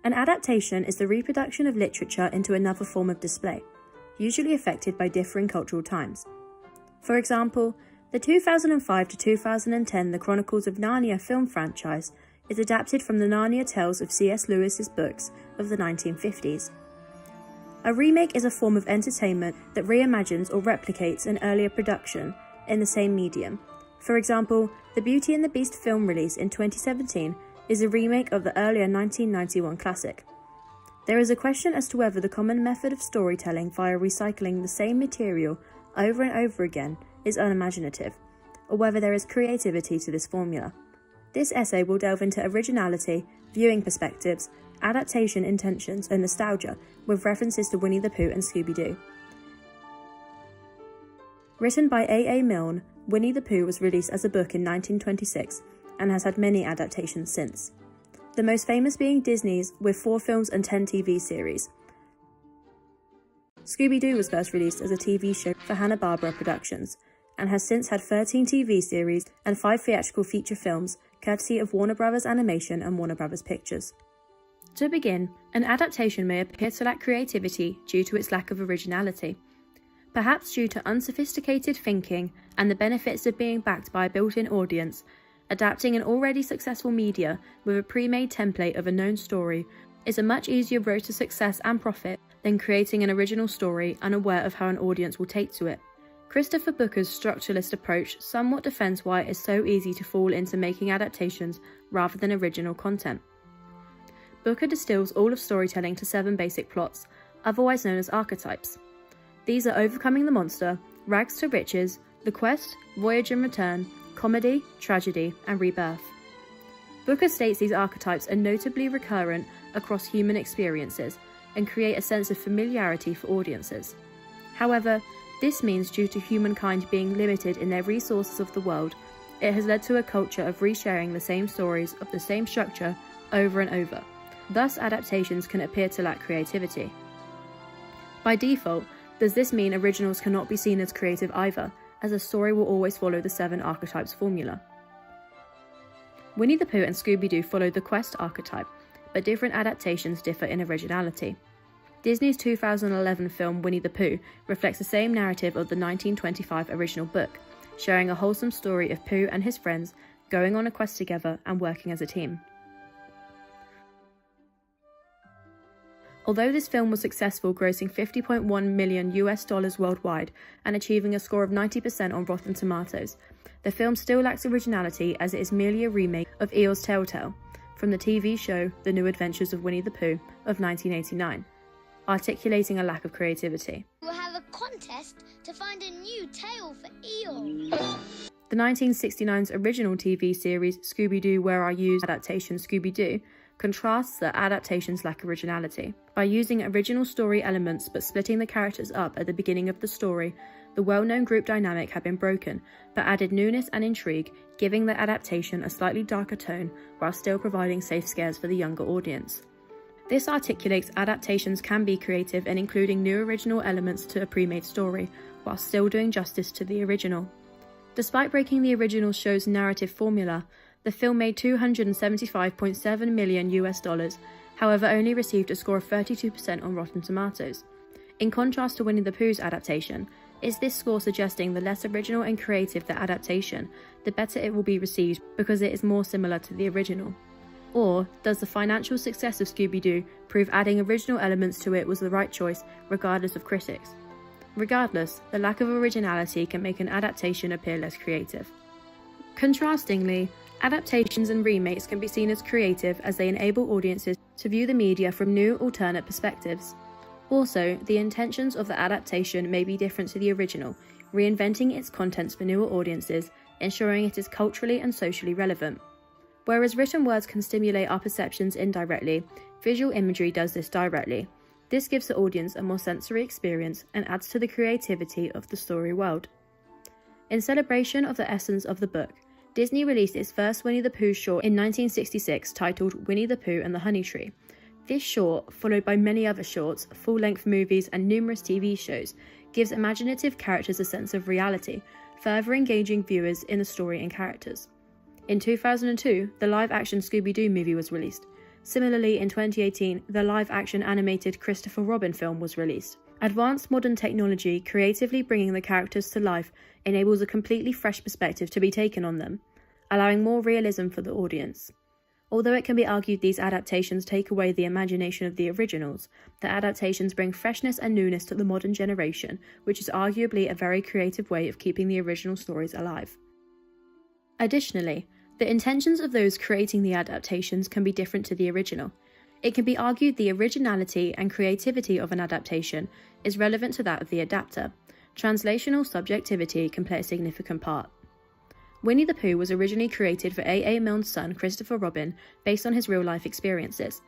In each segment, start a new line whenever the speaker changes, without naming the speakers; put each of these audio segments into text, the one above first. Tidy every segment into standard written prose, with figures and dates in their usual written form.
An adaptation is the reproduction of literature into another form of display, usually affected by differing cultural times. For example, the 2005 to 2010 The Chronicles of Narnia film franchise is adapted from the Narnia Tales of C.S. Lewis's books of the 1950s. A remake is a form of entertainment that reimagines or replicates an earlier production in the same medium. For example, the Beauty and the Beast film release in 2017 is a remake of the earlier 1991 classic. There is a question as to whether the common method of storytelling via recycling the same material over and over again is unimaginative, or whether there is creativity to this formula. This essay will delve into originality, viewing perspectives, adaptation intentions, and nostalgia with references to Winnie the Pooh and Scooby-Doo. Written by A. Milne, Winnie the Pooh was released as a book in 1926 and has had many adaptations since. The most famous being Disney's with 4 films and 10 TV series. Scooby-Doo was first released as a TV show for Hanna-Barbera Productions and has since had 13 TV series and 5 theatrical feature films courtesy of Warner Bros. Animation and Warner Bros. Pictures. To begin, an adaptation may appear to lack creativity due to its lack of originality. Perhaps due to unsophisticated thinking and the benefits of being backed by a built-in audience, adapting an already successful media with a pre-made template of a known story is a much easier road to success and profit than creating an original story unaware of how an audience will take to it. Christopher Booker's structuralist approach somewhat defends why it is so easy to fall into making adaptations rather than original content. Booker distills all of storytelling to 7 basic plots, otherwise known as archetypes. These are overcoming the monster, rags to riches, the quest, voyage and return, comedy, tragedy, and rebirth. Booker states these archetypes are notably recurrent across human experiences and create a sense of familiarity for audiences. However, this means due to humankind being limited in their resources of the world, it has led to a culture of resharing the same stories of the same structure over and over. Thus, adaptations can appear to lack creativity. By default, does this mean originals cannot be seen as creative either, as a story will always follow the 7 archetypes formula? Winnie the Pooh and Scooby-Doo follow the quest archetype, but different adaptations differ in originality. Disney's 2011 film Winnie the Pooh reflects the same narrative of the 1925 original book, sharing a wholesome story of Pooh and his friends going on a quest together and working as a team. Although this film was successful, grossing $50.1 million worldwide and achieving a score of 90% on Rotten Tomatoes, the film still lacks originality as it is merely a remake of Eeyore's Telltale from the TV show The New Adventures of Winnie the Pooh of 1989, articulating a lack of creativity.
We'll have a contest to find a new tale for Eeyore.
The 1969's original TV series Scooby-Doo Where Are You's adaptation Scooby-Doo contrasts that adaptations lack originality. By using original story elements but splitting the characters up at the beginning of the story, the well-known group dynamic had been broken, but added newness and intrigue, giving the adaptation a slightly darker tone while still providing safe scares for the younger audience. This articulates adaptations can be creative in including new original elements to a pre-made story, while still doing justice to the original. Despite breaking the original show's narrative formula, the film made $275.7 million, however only received a score of 32% on Rotten Tomatoes. In contrast to Winnie the Pooh's adaptation, is this score suggesting the less original and creative the adaptation, the better it will be received because it is more similar to the original? Or does the financial success of Scooby-Doo prove adding original elements to it was the right choice regardless of critics? Regardless, the lack of originality can make an adaptation appear less creative. Contrastingly, adaptations and remakes can be seen as creative as they enable audiences to view the media from new, alternate perspectives. Also, the intentions of the adaptation may be different to the original, reinventing its contents for newer audiences, ensuring it is culturally and socially relevant. Whereas written words can stimulate our perceptions indirectly, visual imagery does this directly. This gives the audience a more sensory experience and adds to the creativity of the story world. In celebration of the essence of the book, Disney released its first Winnie the Pooh short in 1966 titled Winnie the Pooh and the Honey Tree. This short, followed by many other shorts, full-length movies and numerous TV shows, gives imaginative characters a sense of reality, further engaging viewers in the story and characters. In 2002, the live-action Scooby-Doo movie was released. Similarly, in 2018, the live-action animated Christopher Robin film was released. Advanced modern technology creatively bringing the characters to life enables a completely fresh perspective to be taken on them, allowing more realism for the audience. Although it can be argued these adaptations take away the imagination of the originals, the adaptations bring freshness and newness to the modern generation, which is arguably a very creative way of keeping the original stories alive. Additionally, the intentions of those creating the adaptations can be different to the original. It can be argued the originality and creativity of an adaptation is relevant to that of the adapter. Translational subjectivity can play a significant part. Winnie the Pooh was originally created for A.A. Milne's son Christopher Robin based on his real-life experiences.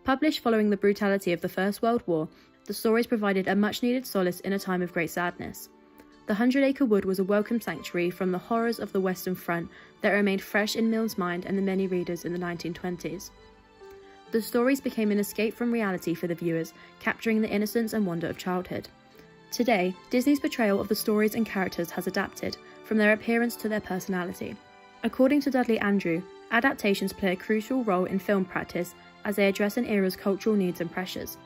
Published following the brutality of the First World War, the stories provided a much-needed solace in a time of great sadness. The 100-Acre Wood was a welcome sanctuary from the horrors of the Western Front that remained fresh in Milne's mind and the many readers in the 1920s. The stories became an escape from reality for the viewers, capturing the innocence and wonder of childhood. Today, Disney's portrayal of the stories and characters has adapted, from their appearance to their personality. According to Dudley Andrew, adaptations play a crucial role in film practice as they address an era's cultural needs and pressures.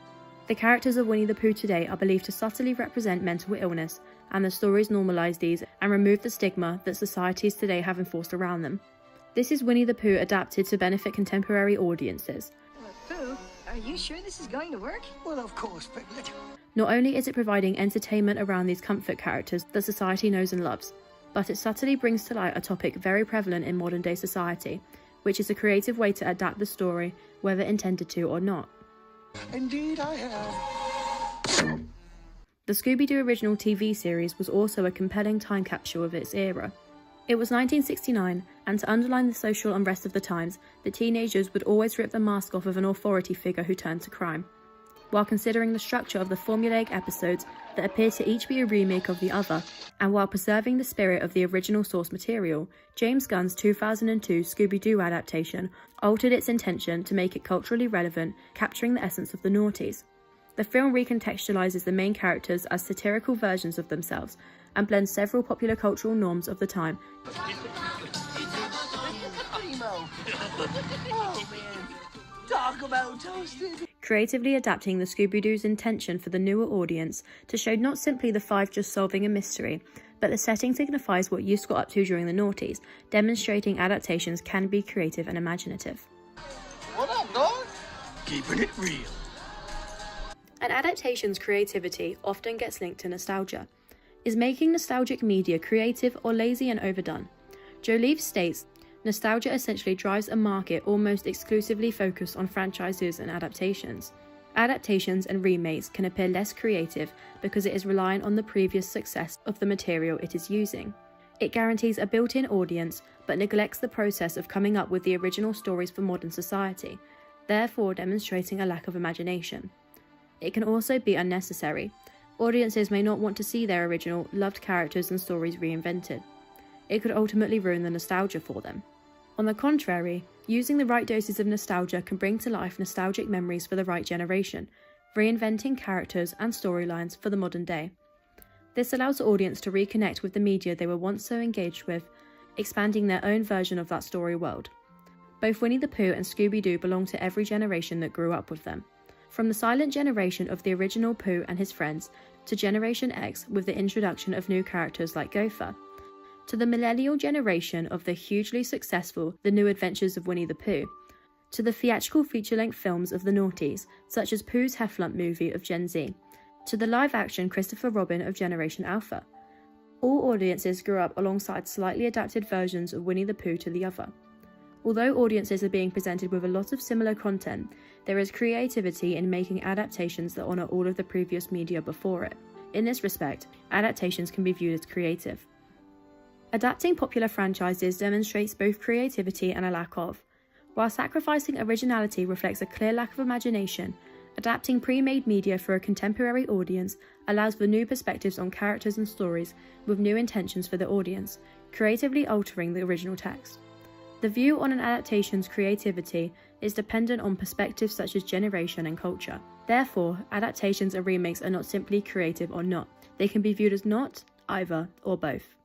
The characters of Winnie the Pooh today are believed to subtly represent mental illness, and the stories normalise these and remove the stigma that societies today have enforced around them. This is Winnie the Pooh adapted to benefit contemporary audiences.
Pooh, are you sure this is going to work?
Well, of course, Piglet.
Not only is it providing entertainment around these comfort characters that society knows and loves, but it subtly brings to light a topic very prevalent in modern day society, which is a creative way to adapt the story, whether intended to or not.
Indeed I have.
The Scooby-Doo original TV series was also a compelling time capsule of its era. It was 1969, and to underline the social unrest of the times, the teenagers would always rip the mask off of an authority figure who turned to crime. While considering the structure of the formulaic episodes that appear to each be a remake of the other, and while preserving the spirit of the original source material, James Gunn's 2002 Scooby-Doo adaptation altered its intention to make it culturally relevant, capturing the essence of the noughties. The film recontextualizes the main characters as satirical versions of themselves, and blends several popular cultural norms of the time.
Oh, man. Talk about toasted.
Creatively adapting the Scooby-Doo's intention for the newer audience to show not simply the five just solving a mystery, but the setting signifies what youth got up to during the noughties, demonstrating adaptations can be creative and imaginative.
What up, dog? Keeping it real.
An adaptation's creativity often gets linked to nostalgia. Is making nostalgic media creative or lazy and overdone? Joliffe states, nostalgia essentially drives a market almost exclusively focused on franchises and adaptations. Adaptations and remakes can appear less creative because it is reliant on the previous success of the material it is using. It guarantees a built-in audience, but neglects the process of coming up with the original stories for modern society, therefore demonstrating a lack of imagination. It can also be unnecessary. Audiences may not want to see their original, loved characters and stories reinvented. It could ultimately ruin the nostalgia for them. On the contrary, using the right doses of nostalgia can bring to life nostalgic memories for the right generation, reinventing characters and storylines for the modern day. This allows the audience to reconnect with the media they were once so engaged with, expanding their own version of that story world. Both Winnie the Pooh and Scooby-Doo belong to every generation that grew up with them. From the silent generation of the original Pooh and his friends, to Generation X with the introduction of new characters like Gopher, to the millennial generation of the hugely successful The New Adventures of Winnie the Pooh, to the theatrical feature-length films of the noughties, such as Pooh's Heffalump movie of Gen Z, to the live-action Christopher Robin of Generation Alpha. All audiences grew up alongside slightly adapted versions of Winnie the Pooh to the other. Although audiences are being presented with a lot of similar content, there is creativity in making adaptations that honour all of the previous media before it. In this respect, adaptations can be viewed as creative. Adapting popular franchises demonstrates both creativity and a lack of. While sacrificing originality reflects a clear lack of imagination, adapting pre-made media for a contemporary audience allows for new perspectives on characters and stories with new intentions for the audience, creatively altering the original text. The view on an adaptation's creativity is dependent on perspectives such as generation and culture. Therefore, adaptations and remakes are not simply creative or not. They can be viewed as not, either, or both.